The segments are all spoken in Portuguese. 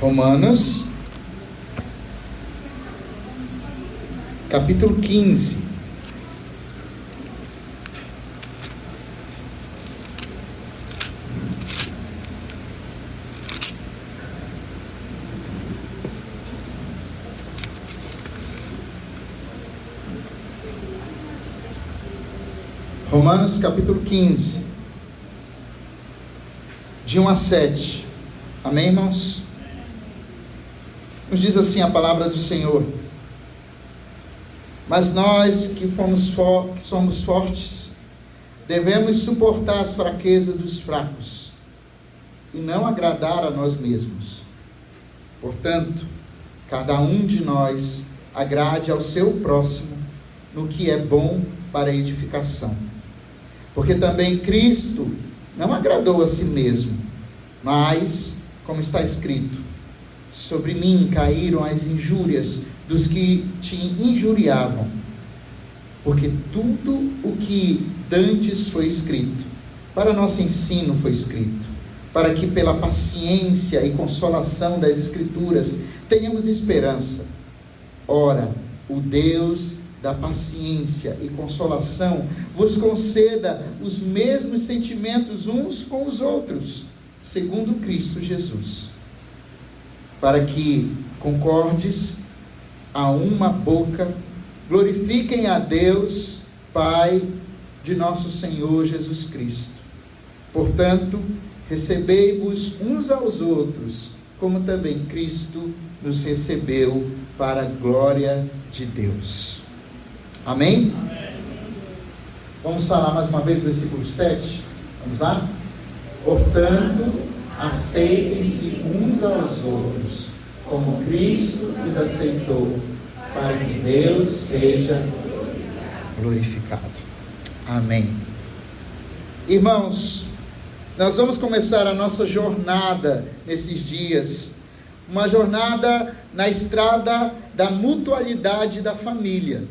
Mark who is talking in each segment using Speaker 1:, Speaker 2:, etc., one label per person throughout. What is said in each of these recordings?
Speaker 1: Romanos, capítulo 15. Romanos capítulo 15, de 1 a 7, amém, irmãos? Nos diz assim a palavra do Senhor: mas nós que somos fortes, devemos suportar as fraquezas dos fracos, e não agradar a nós mesmos. Portanto, cada um de nós agrade ao seu próximo no que é bom para a edificação. Porque também Cristo não agradou a si mesmo, mas, como está escrito, sobre mim caíram as injúrias dos que te injuriavam. Porque tudo o que dantes foi escrito, para nosso ensino foi escrito, para que pela paciência e consolação das Escrituras tenhamos esperança. Ora, o Deus da paciência e consolação vos conceda os mesmos sentimentos uns com os outros, segundo Cristo Jesus, para que concordes a uma boca, glorifiquem a Deus, Pai de nosso Senhor Jesus Cristo. Portanto, recebei-vos uns aos outros, como também Cristo nos recebeu para a glória de Deus. Amém? Amém. Vamos falar mais uma vez o versículo 7. Vamos lá? Portanto, aceitem-se uns aos outros, como Cristo os aceitou, para que Deus seja glorificado. Amém. Irmãos, nós vamos começar a nossa jornada nesses dias, uma jornada na estrada da mutualidade da família.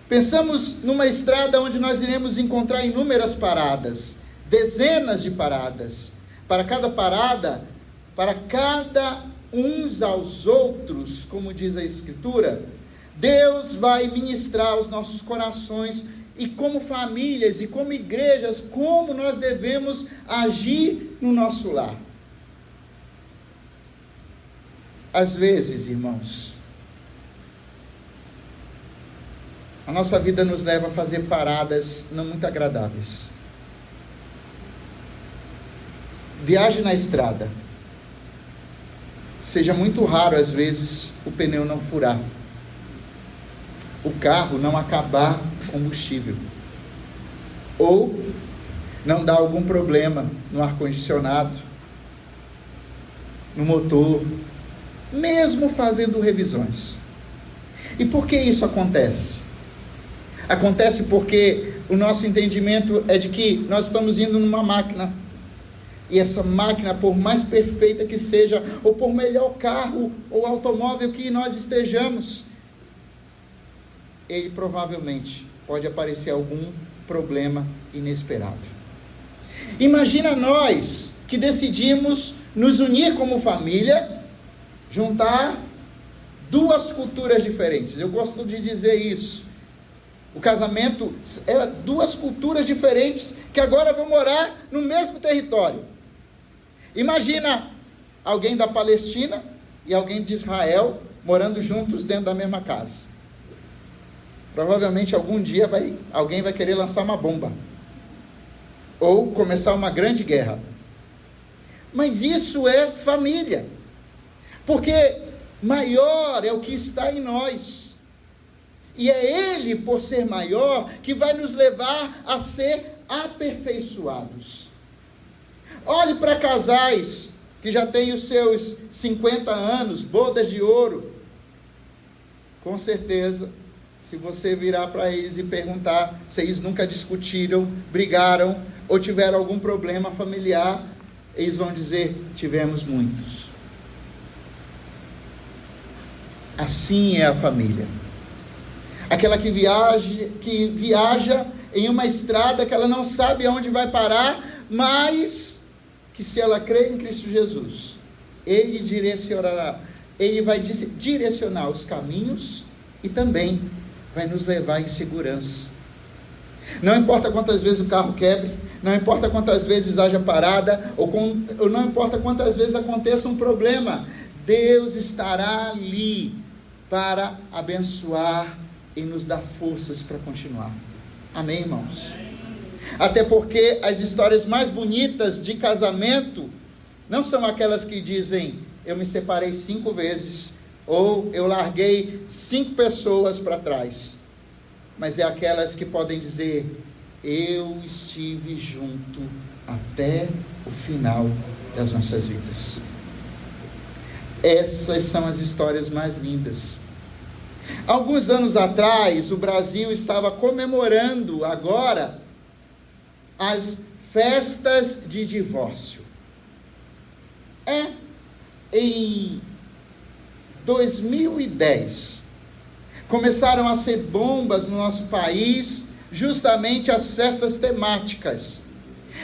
Speaker 1: Pensamos numa estrada onde nós iremos encontrar inúmeras paradas, dezenas de paradas. Para cada parada, para cada uns aos outros, como diz a Escritura, Deus vai ministrar aos nossos corações, e como famílias e como igrejas, como nós devemos agir no nosso lar. Às vezes, irmãos, a nossa vida nos leva a fazer paradas não muito agradáveis. Viaje na estrada. Seja muito raro, às vezes, o pneu não furar, o carro não acabar o combustível, ou não dar algum problema no ar-condicionado, no motor, mesmo fazendo revisões. E por que isso acontece? Acontece porque o nosso entendimento é de que nós estamos indo numa máquina, e essa máquina, por mais perfeita que seja, ou por melhor carro ou automóvel que nós estejamos, ele provavelmente pode aparecer algum problema inesperado. Imagina nós que decidimos nos unir como família, juntar duas culturas diferentes. Eu gosto de dizer isso. O casamento é duas culturas diferentes que agora vão morar no mesmo território. Imagina alguém da Palestina e alguém de Israel morando juntos dentro da mesma casa. Provavelmente algum dia alguém vai querer lançar uma bomba, ou começar uma grande guerra. Mas isso é família, porque maior é o que está em nós, e é Ele, por ser maior, que vai nos levar a ser aperfeiçoados. Olhe para casais que já têm os seus 50 anos, bodas de ouro. Com certeza, se você virar para eles e perguntar se eles nunca discutiram, brigaram ou tiveram algum problema familiar, eles vão dizer: tivemos muitos. Assim é a família. Aquela que viaja em uma estrada que ela não sabe aonde vai parar, mas que se ela crê em Cristo Jesus, Ele direcionará, Ele vai direcionar os caminhos e também vai nos levar em segurança. Não importa quantas vezes o carro quebre, não importa quantas vezes haja parada, ou não importa quantas vezes aconteça um problema, Deus estará ali para abençoar e nos dar forças para continuar. Amém, irmãos? Até porque as histórias mais bonitas de casamento não são aquelas que dizem: eu me separei 5 vezes, ou eu larguei 5 pessoas para trás, mas é aquelas que podem dizer: eu estive junto até o final das nossas vidas. Essas são as histórias mais lindas. Alguns anos atrás, o Brasil estava comemorando agora as festas de divórcio. Em 2010, começaram a ser bombas no nosso país, justamente as festas temáticas.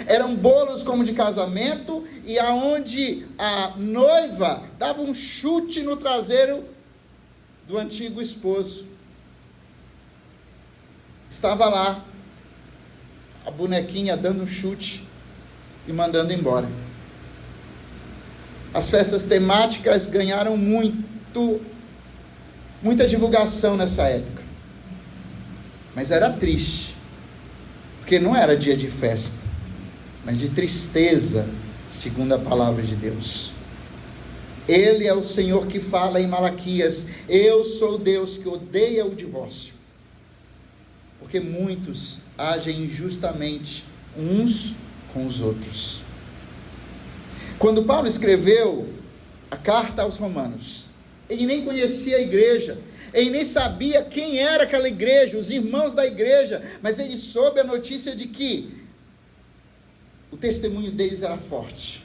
Speaker 1: Eram bolos como de casamento, e aonde a noiva dava um chute no traseiro do antigo esposo. Estava lá a bonequinha dando um chute e mandando embora. As festas temáticas ganharam muita divulgação nessa época. Mas era triste, porque não era dia de festa, mas de tristeza, segundo a palavra de Deus. Ele é o Senhor que fala em Malaquias: eu sou Deus que odeia o divórcio, porque muitos agem injustamente uns com os outros. Quando Paulo escreveu a carta aos Romanos, ele nem conhecia a igreja, ele nem sabia quem era aquela igreja, os irmãos da igreja, mas ele soube a notícia de que o testemunho deles era forte.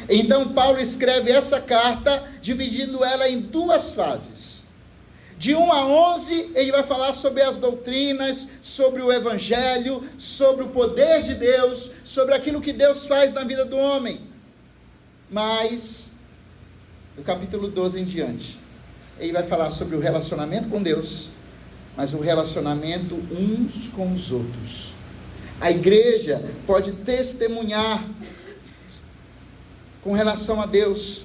Speaker 1: Então Paulo escreve essa carta, dividindo ela em 2 fases. De 1 a 11, ele vai falar sobre as doutrinas, sobre o evangelho, sobre o poder de Deus, sobre aquilo que Deus faz na vida do homem. Mas, do capítulo 12 em diante, ele vai falar sobre o relacionamento com Deus, mas o relacionamento uns com os outros. A igreja pode testemunhar com relação a Deus.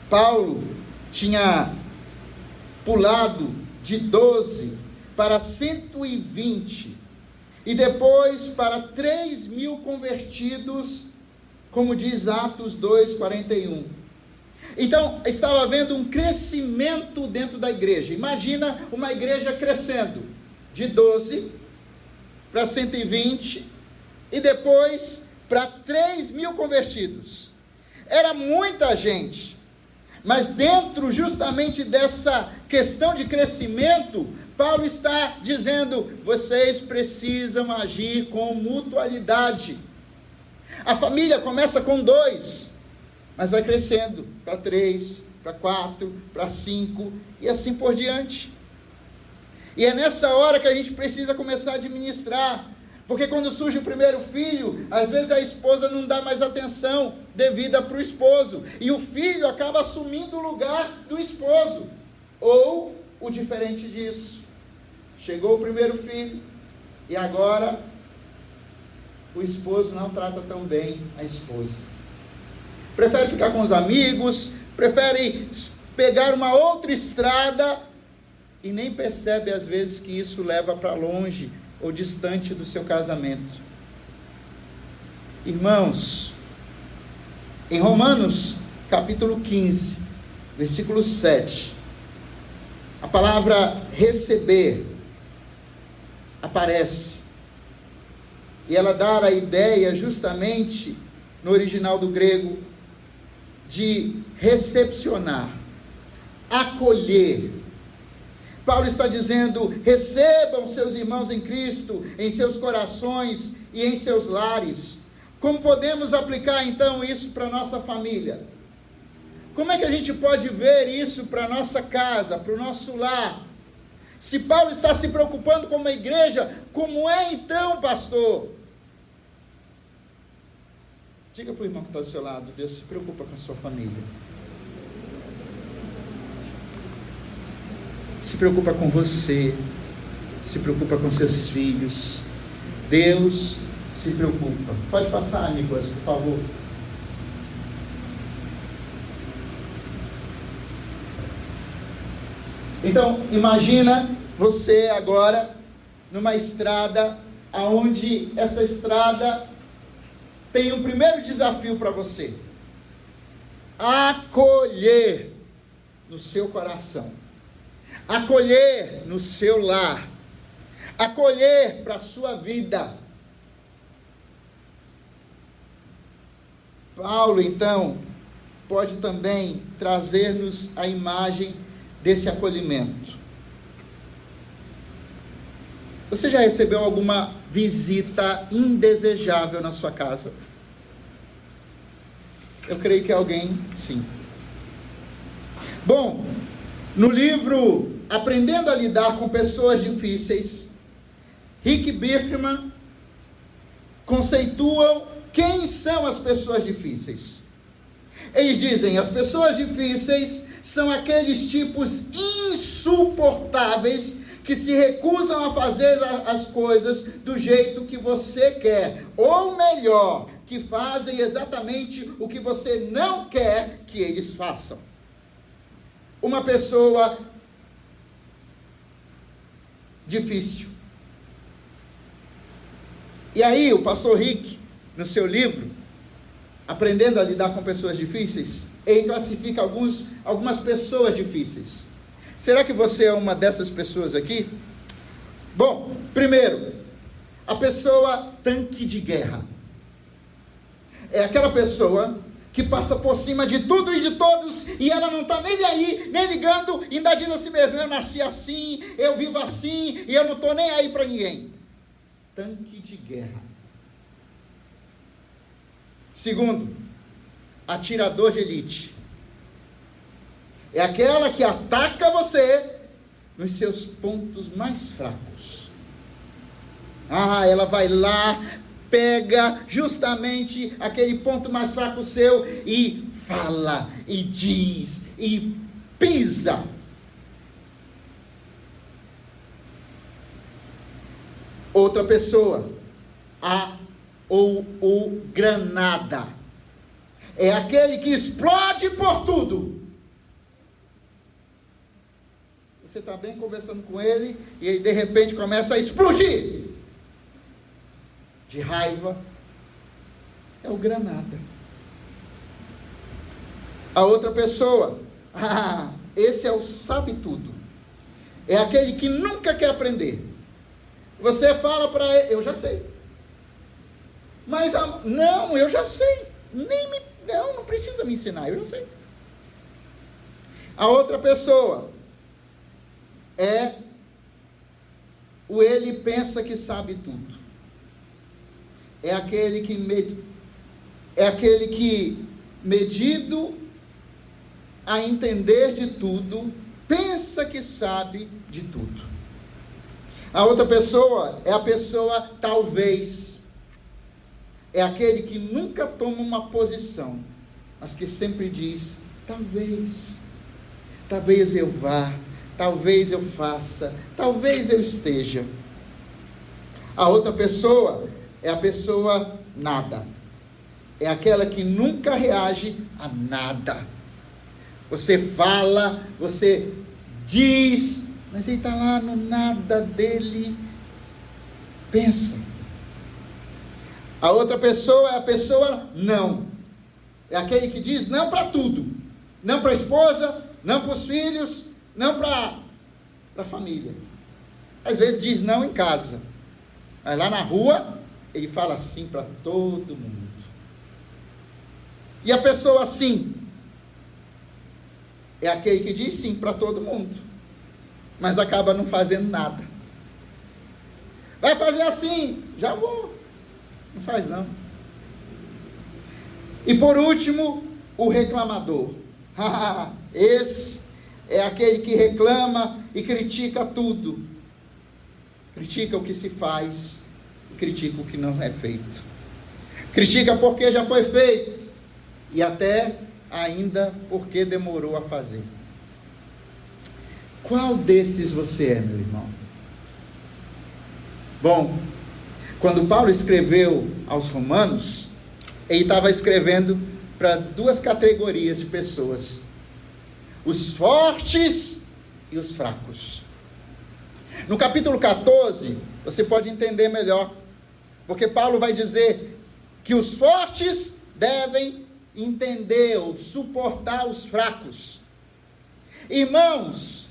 Speaker 1: Paulo tinha pulado de 12 para 120, e depois para 3.000 convertidos, como diz Atos 2:41. Então, estava havendo um crescimento dentro da igreja. Imagina uma igreja crescendo, de 12 para 120, e depois para 3.000 convertidos. Era muita gente, mas dentro justamente dessa questão de crescimento, Paulo está dizendo: vocês precisam agir com mutualidade. A família começa com 2, mas vai crescendo para 3, para 4, para 5 e assim por diante. E é nessa hora que a gente precisa começar a administrar, porque quando surge o primeiro filho, às vezes a esposa não dá mais atenção devida para o esposo, e o filho acaba assumindo o lugar do esposo, ou o diferente disso. Chegou o primeiro filho, e agora o esposo não trata tão bem a esposa. Prefere ficar com os amigos, prefere pegar uma outra estrada, e nem percebe às vezes que isso leva para longe ou distante do seu casamento. Irmãos, em Romanos capítulo 15, versículo 7, a palavra receber aparece, e ela dá a ideia justamente, no original do grego, de recepcionar, acolher. Paulo está dizendo: recebam seus irmãos em Cristo, em seus corações e em seus lares. Como podemos aplicar então isso para a nossa família? Como é que a gente pode ver isso para a nossa casa, para o nosso lar? Se Paulo está se preocupando com uma igreja, como é então, pastor, Diga para o irmão que está do seu lado: Deus se preocupa com a sua família. Se preocupa com você. Se preocupa com seus filhos. Deus se preocupa. Pode passar, Nicolas, por favor. Então, imagina você agora numa estrada, aonde essa estrada tem um primeiro desafio para você: acolher no seu coração, acolher no seu lar, acolher para a sua vida. Paulo, então, pode também trazer-nos a imagem desse acolhimento. Você já recebeu alguma visita indesejável na sua casa? Eu creio que alguém, sim. Bom, no livro Aprendendo a Lidar com Pessoas Difíceis, Rick Birkman conceitua quem são as pessoas difíceis. Eles dizem: as pessoas difíceis são aqueles tipos insuportáveis que se recusam a fazer as coisas do jeito que você quer, ou melhor, que fazem exatamente o que você não quer que eles façam. Uma pessoa difícil. E aí o pastor Rick, no seu livro Aprendendo a Lidar com Pessoas Difíceis, ele classifica algumas pessoas difíceis. Será que você é uma dessas pessoas aqui? Bom, primeiro, a pessoa tanque de guerra. É aquela pessoa que passa por cima de tudo e de todos, e ela não está nem aí, nem ligando, e ainda diz a si mesmo: eu nasci assim, eu vivo assim, e eu não estou nem aí para ninguém. Tanque de guerra. Segundo, atirador de elite. É aquela que ataca você nos seus pontos mais fracos. Ela vai lá, pega justamente aquele ponto mais fraco seu e fala, e diz, e pisa. Outra pessoa, o granada. É aquele que explode por tudo. Você está bem conversando com ele, e aí de repente começa a explodir de raiva. É o granada. A outra pessoa, esse é o sabe tudo. É aquele que nunca quer aprender. Você fala para ele: eu já sei. Mas não, eu já sei. Não precisa me ensinar, eu já sei. A outra pessoa ele pensa que sabe tudo. É aquele que medido a entender de tudo, pensa que sabe de tudo. A outra pessoa é a pessoa talvez. É aquele que nunca toma uma posição, mas que sempre diz: talvez eu vá, talvez eu faça, talvez eu esteja. A outra pessoa é a pessoa nada. É aquela que nunca reage a nada. Você fala, você diz, mas ele está lá no nada dele. Pensa. A outra pessoa é a pessoa não. É aquele que diz não para tudo. Não para a esposa, não para os filhos, não para a família. Às vezes diz não em casa. Mas lá na rua, ele fala assim para todo mundo. E a pessoa assim, é aquele que diz sim para todo mundo, mas acaba não fazendo nada. Vai fazer assim, já vou. Não faz não. E por último, o reclamador. Esse é aquele que reclama e critica tudo. Critica o que se faz, critica o que não é feito. critica porque já foi feito, e até ainda porque demorou a fazer. Qual desses você é, meu irmão? Bom, quando Paulo escreveu aos Romanos, ele estava escrevendo para duas categorias de pessoas: os fortes e os fracos. No capítulo 14, você pode entender melhor, porque Paulo vai dizer que os fortes devem entender ou suportar os fracos. Irmãos,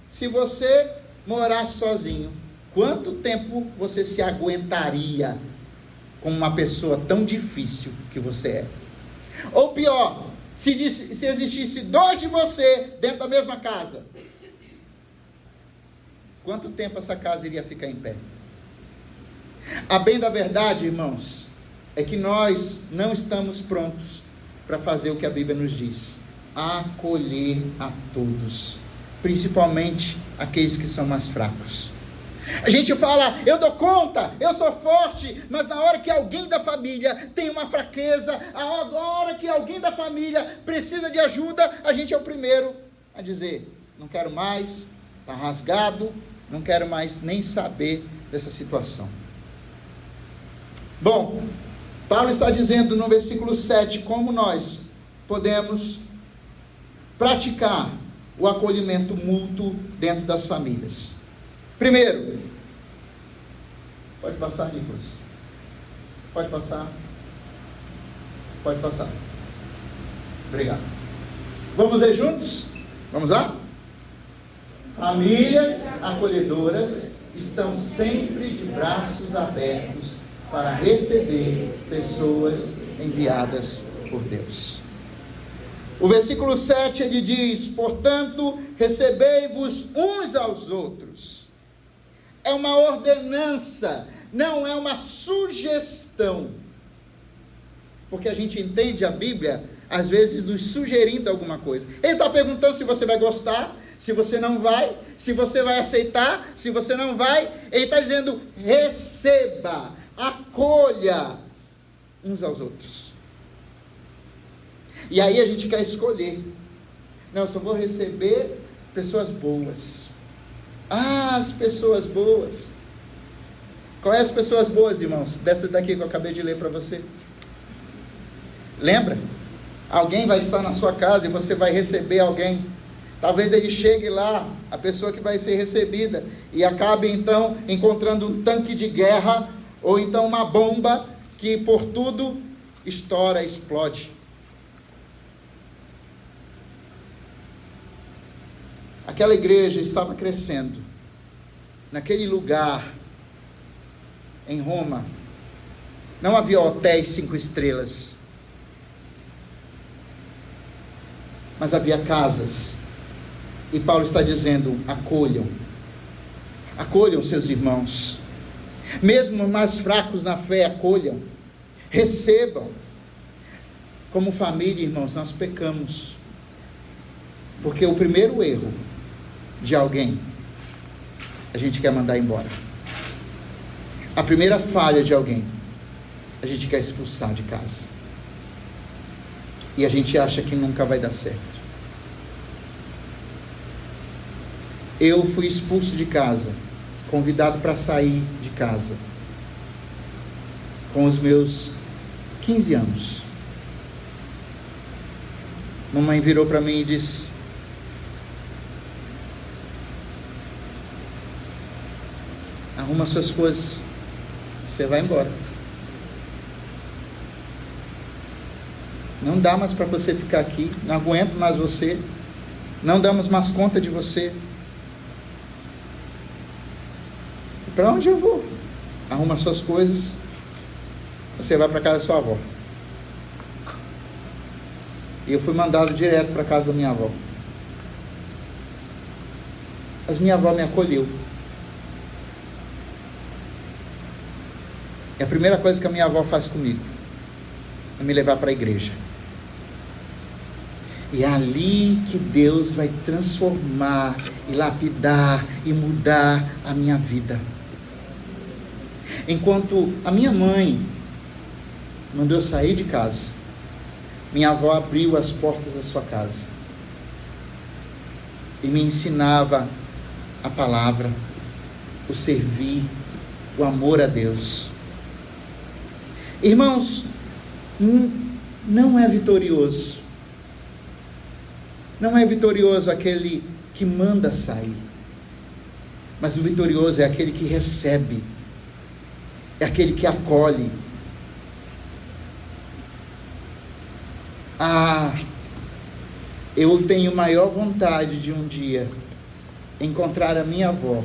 Speaker 1: se você morasse sozinho, quanto tempo você se aguentaria com uma pessoa tão difícil que você é? Ou pior, se existisse dois de você dentro da mesma casa, quanto tempo essa casa iria ficar em pé? A bem da verdade, irmãos, é que nós não estamos prontos para fazer o que a Bíblia nos diz: acolher a todos, principalmente aqueles que são mais fracos. A gente fala, eu dou conta, eu sou forte, mas na hora que alguém da família tem uma fraqueza, a hora que alguém da família precisa de ajuda, a gente é o primeiro a dizer: não quero mais, está rasgado, não quero mais nem saber dessa situação. Bom, Paulo está dizendo no versículo 7 como nós podemos praticar o acolhimento mútuo dentro das famílias. Primeiro, pode passar, Nicolas? Pode passar? Pode passar. Obrigado. Vamos ler juntos? Vamos lá? Famílias acolhedoras estão sempre de braços abertos para receber pessoas enviadas por Deus. O versículo 7 ele diz: portanto, recebei-vos uns aos outros. É uma ordenança, não é uma sugestão. Porque a gente entende a Bíblia, às vezes, nos sugerindo alguma coisa. Ele está perguntando se você vai gostar, se você não vai, se você vai aceitar, se você não vai. Ele está dizendo: receba, acolha uns aos outros. E aí a gente quer escolher. Não, eu só vou receber pessoas boas. Ah, as pessoas boas. Qual é as pessoas boas, irmãos? Dessas daqui que eu acabei de ler para você. Lembra? Alguém vai estar na sua casa e você vai receber alguém. Talvez ele chegue lá, a pessoa que vai ser recebida, e acabe então encontrando um tanque de guerra, ou então uma bomba que por tudo estoura, explode. Aquela igreja estava crescendo. Naquele lugar, em Roma, não havia hotéis 5 estrelas, mas havia casas. E Paulo está dizendo: acolham, acolham seus irmãos, mesmo mais fracos na fé, acolham, recebam. Como família, irmãos, nós pecamos, porque o primeiro erro de alguém, a gente quer mandar embora. A primeira falha de alguém, a gente quer expulsar de casa. E a gente acha que nunca vai dar certo. Eu fui expulso de casa, convidado para sair de casa, com os meus 15 anos. Mamãe virou para mim e disse: arruma suas coisas, você vai embora. Não dá mais para você ficar aqui, não aguento mais você, não damos mais conta de você. Para onde eu vou? Arruma suas coisas, você vai para casa da sua avó. E eu fui mandado direto para casa da minha avó. Mas minha avó me acolheu. E a primeira coisa que a minha avó faz comigo é me levar para a igreja. E é ali que Deus vai transformar e lapidar e mudar a minha vida. Enquanto a minha mãe mandou eu sair de casa, minha avó abriu as portas da sua casa e me ensinava a palavra, o servir, o amor a Deus. Irmãos, não é vitorioso. Não é vitorioso aquele que manda sair, mas o vitorioso é aquele que recebe, é aquele que acolhe. Eu tenho maior vontade de um dia encontrar a minha avó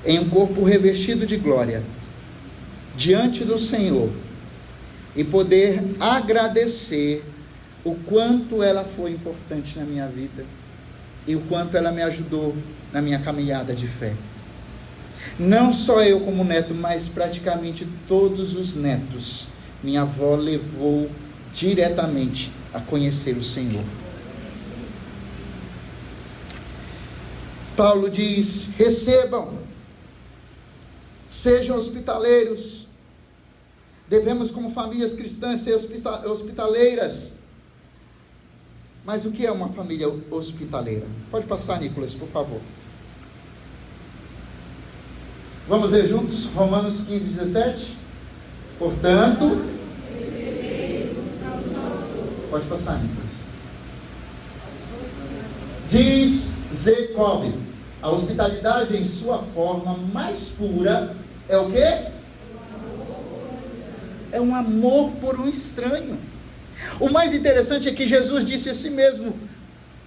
Speaker 1: em um corpo revestido de glória, diante do Senhor, e poder agradecer o quanto ela foi importante na minha vida, e o quanto ela me ajudou na minha caminhada de fé. Não só eu como neto, mas praticamente todos os netos, minha avó levou diretamente a conhecer o Senhor. Paulo diz: recebam, sejam hospitaleiros. Devemos, como famílias cristãs, ser hospitaleiras. Mas o que é uma família hospitaleira? Pode passar, Nicolas, por favor. Vamos ler juntos Romanos 15, 17? Portanto, pode passar, Nicolas. Diz Jacob: a hospitalidade em sua forma mais pura é o quê? É um amor por um estranho. O mais interessante é que Jesus disse a si mesmo: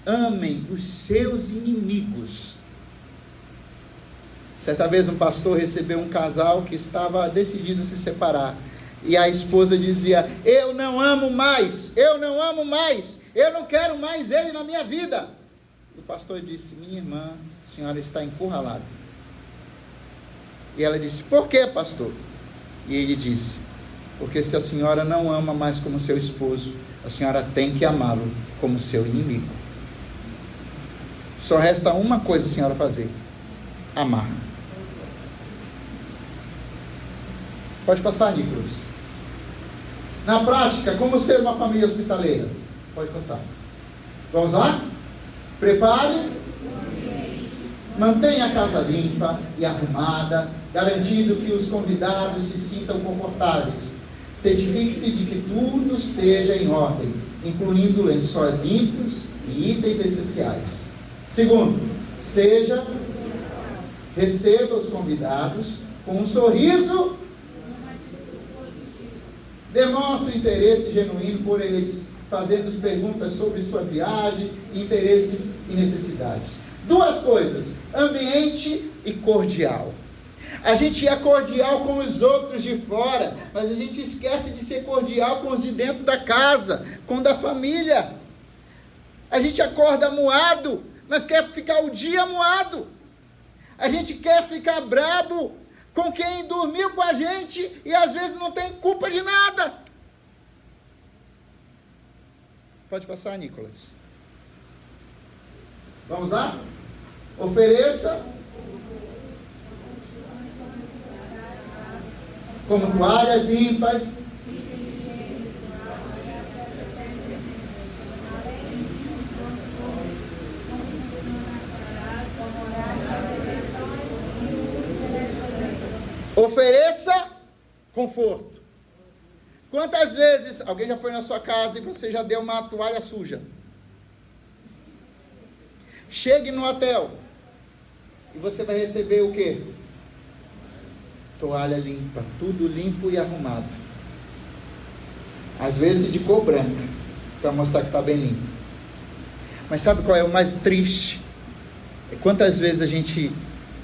Speaker 1: amem os seus inimigos. Certa vez um pastor recebeu um casal que estava decidido a se separar, e a esposa dizia: eu não amo mais, eu não amo mais, eu não quero mais ele na minha vida. O pastor disse: minha irmã, a senhora está encurralada. E ela disse: por que, pastor? E ele disse: porque se a senhora não ama mais como seu esposo, a senhora tem que amá-lo como seu inimigo. Só resta uma coisa a senhora fazer: amar. Pode passar, Nicolas. Na prática, como ser uma família hospitaleira? Pode passar. Vamos lá? Prepare. Mantenha a casa limpa e arrumada, garantindo que os convidados se sintam confortáveis. Certifique-se de que tudo esteja em ordem, incluindo lençóis limpos e itens essenciais. Segundo, receba os convidados com um sorriso. Demonstre interesse genuíno por eles, fazendo perguntas sobre sua viagem, interesses e necessidades. Duas coisas: ambiente e cordial. A gente é cordial com os outros de fora, mas a gente esquece de ser cordial com os de dentro da casa, com da família. A gente acorda moado, mas quer ficar o dia moado. A gente quer ficar brabo com quem dormiu com a gente e às vezes não tem culpa de nada. Pode passar, Nicolas. Vamos lá? Ofereça como toalhas limpas, ofereça conforto. Quantas vezes alguém já foi na sua casa e você já deu uma toalha suja? Chegue no hotel e você vai receber o quê? Toalha limpa, tudo limpo e arrumado. Às vezes de cor branca, para mostrar que está bem limpo. Mas sabe qual é o mais triste? É quantas vezes a gente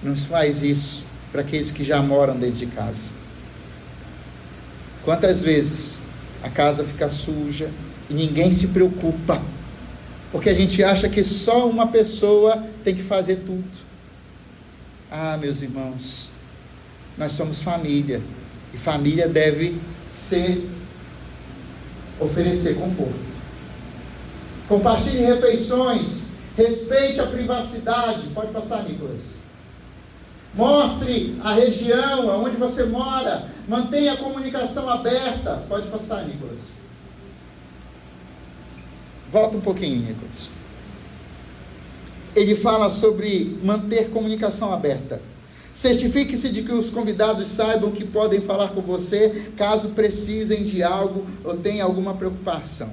Speaker 1: não faz isso para aqueles que já moram dentro de casa. Quantas vezes a casa fica suja e ninguém se preocupa, porque a gente acha que só uma pessoa tem que fazer tudo. Ah, meus irmãos, nós somos família, e família deve oferecer conforto. Compartilhe refeições, respeite a privacidade. Pode passar, Nicolas. Mostre a região onde você mora, Mantenha a comunicação aberta. Pode passar, Nicolas. Volta um pouquinho, Nicolas. Ele fala sobre manter comunicação aberta. Certifique-se de que os convidados saibam que podem falar com você caso precisem de algo ou tenham alguma preocupação.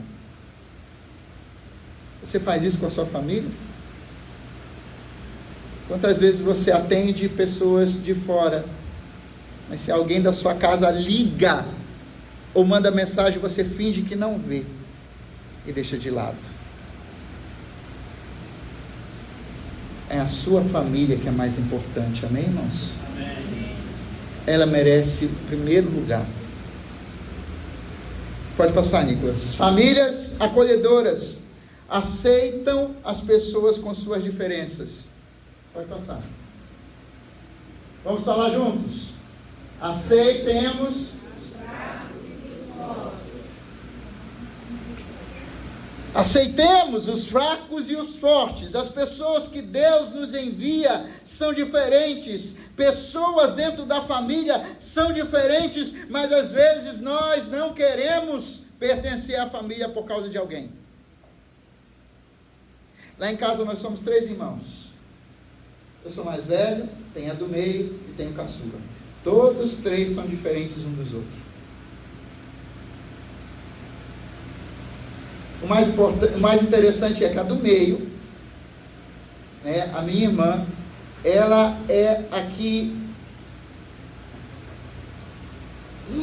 Speaker 1: Você faz isso com a sua família? Quantas vezes você atende pessoas de fora, mas se alguém da sua casa liga ou manda mensagem, você finge que não vê e deixa de lado? É a sua família que é mais importante, amém, irmãos? Amém. Ela merece o primeiro lugar. Pode passar, Nicolas. Famílias acolhedoras aceitam as pessoas com suas diferenças. Pode passar. Vamos falar juntos. Aceitemos. Aceitemos os fracos e os fortes. As pessoas que Deus nos envia são diferentes. Pessoas dentro da família são diferentes, mas às vezes nós não queremos pertencer à família por causa de alguém. Lá em casa nós somos 3 irmãos. Eu sou mais velho, tenho a do meio e tenho caçula. Todos 3 são diferentes uns dos outros. O mais interessante é que a do meio, né, a minha irmã, ela é aqui,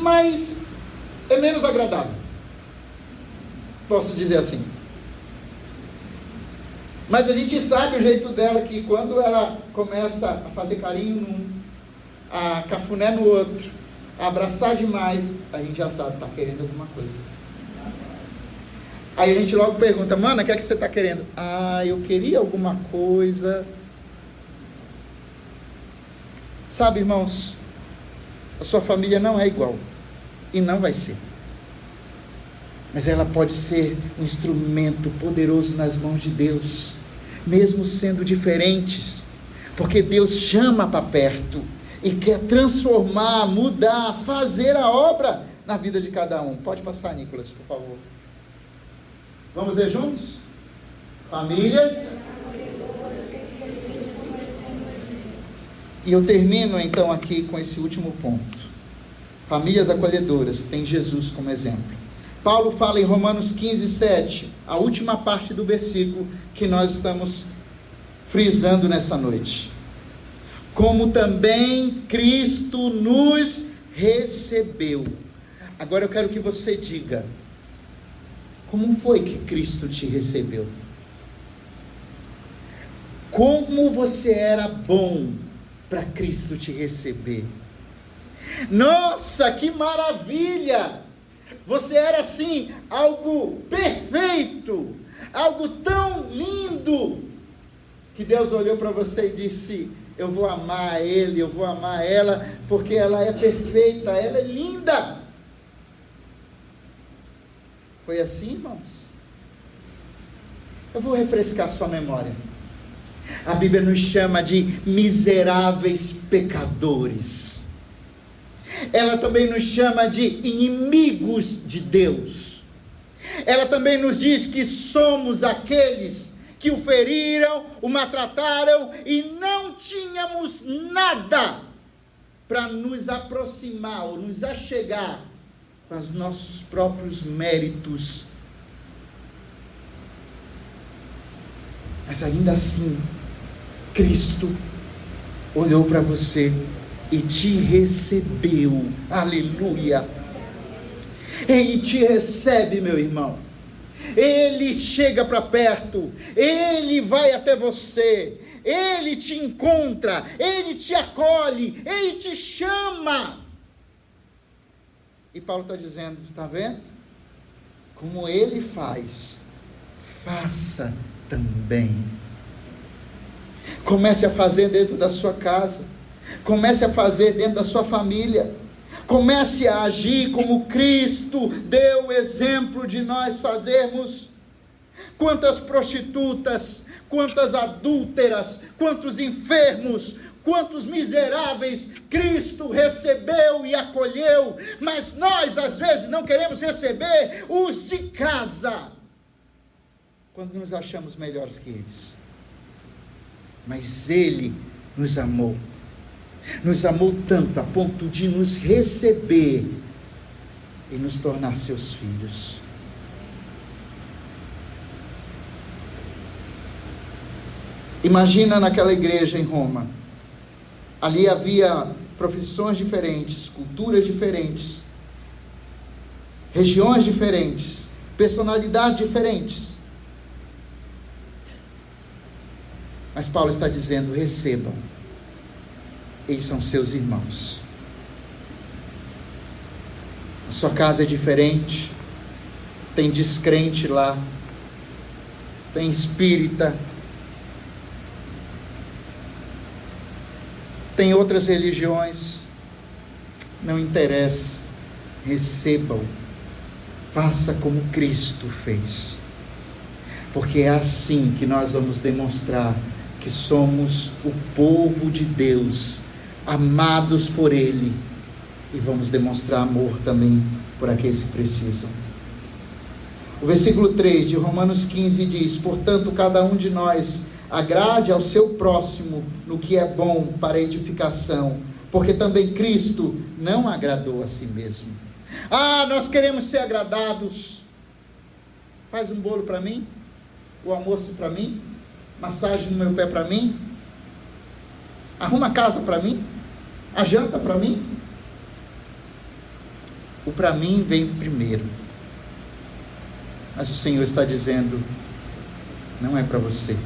Speaker 1: mas é menos agradável. Posso dizer assim. Mas a gente sabe o jeito dela, que quando ela começa a fazer carinho num, a cafuné no outro, a abraçar demais, a gente já sabe, está querendo alguma coisa. Aí a gente logo pergunta: mana, o que é que você está querendo? Eu queria alguma coisa. Sabe, irmãos, a sua família não é igual, e não vai ser. Mas ela pode ser um instrumento poderoso nas mãos de Deus, mesmo sendo diferentes, porque Deus chama para perto e quer transformar, mudar, fazer a obra na vida de cada um. Pode passar, Nicolas, por favor. Vamos ver juntos? Famílias. E eu termino então aqui com esse último ponto. Famílias acolhedoras têm Jesus como exemplo. Paulo fala em Romanos 15:7, a última parte do versículo que nós estamos frisando nessa noite. Como também Cristo nos recebeu. Agora eu quero que você diga: como foi que Cristo te recebeu? Como você era bom para Cristo te receber? Nossa, que maravilha! Você era assim, algo perfeito, algo tão lindo, que Deus olhou para você e disse: eu vou amar ele, eu vou amar ela, porque ela é perfeita, ela é linda. Foi assim, irmãos? Eu vou refrescar sua memória. A Bíblia nos chama de miseráveis pecadores. Ela também nos chama de inimigos de Deus. Ela também nos diz que somos aqueles que o feriram, o maltrataram, e não tínhamos nada para nos aproximar ou nos achegar com os nossos próprios méritos. Mas ainda assim, Cristo olhou para você e te recebeu. Aleluia! Ele te recebe, meu irmão. Ele chega para perto, ele vai até você, ele te encontra, ele te acolhe, ele te chama. E Paulo está dizendo: está vendo? Como ele faz, faça também. Comece a fazer dentro da sua casa, comece a fazer dentro da sua família, comece a agir como Cristo deu o exemplo de nós fazermos. Quantas prostitutas, quantas adúlteras, quantos enfermos, quantos miseráveis Cristo recebeu e acolheu, mas nós às vezes não queremos receber os de casa, quando nos achamos melhores que eles. Mas Ele nos amou tanto a ponto de nos receber e nos tornar seus filhos. Imagina naquela igreja em Roma, ali havia profissões diferentes, culturas diferentes, regiões diferentes, personalidades diferentes. Mas Paulo está dizendo: recebam, eles são seus irmãos. A sua casa é diferente, tem descrente lá, tem espírita, tem outras religiões, não interessa, recebam, faça como Cristo fez, porque é assim que nós vamos demonstrar que somos o povo de Deus, amados por Ele, e vamos demonstrar amor também por aqueles que precisam. O versículo 3 de Romanos 15 diz: portanto, cada um de nós agrade ao seu próximo no que é bom para edificação, porque também Cristo não agradou a si mesmo. Nós queremos ser agradados. Faz um bolo para mim, o almoço para mim, massagem no meu pé para mim, arruma a casa para mim, a janta para mim. O para mim vem primeiro, mas o Senhor está dizendo: não é para você,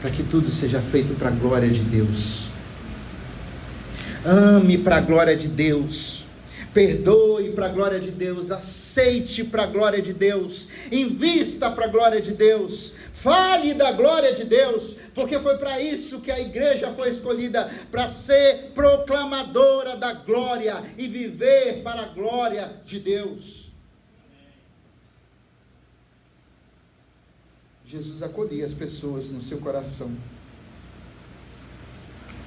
Speaker 1: para que tudo seja feito para a glória de Deus. Ame para a glória de Deus, perdoe para a glória de Deus, aceite para a glória de Deus, invista para a glória de Deus, fale da glória de Deus, porque foi para isso que a igreja foi escolhida, para ser proclamadora da glória e viver para a glória de Deus. Jesus acolhia as pessoas no seu coração.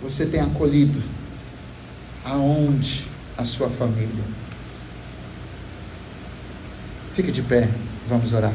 Speaker 1: Você tem acolhido aonde a sua família? Fique de pé, vamos orar.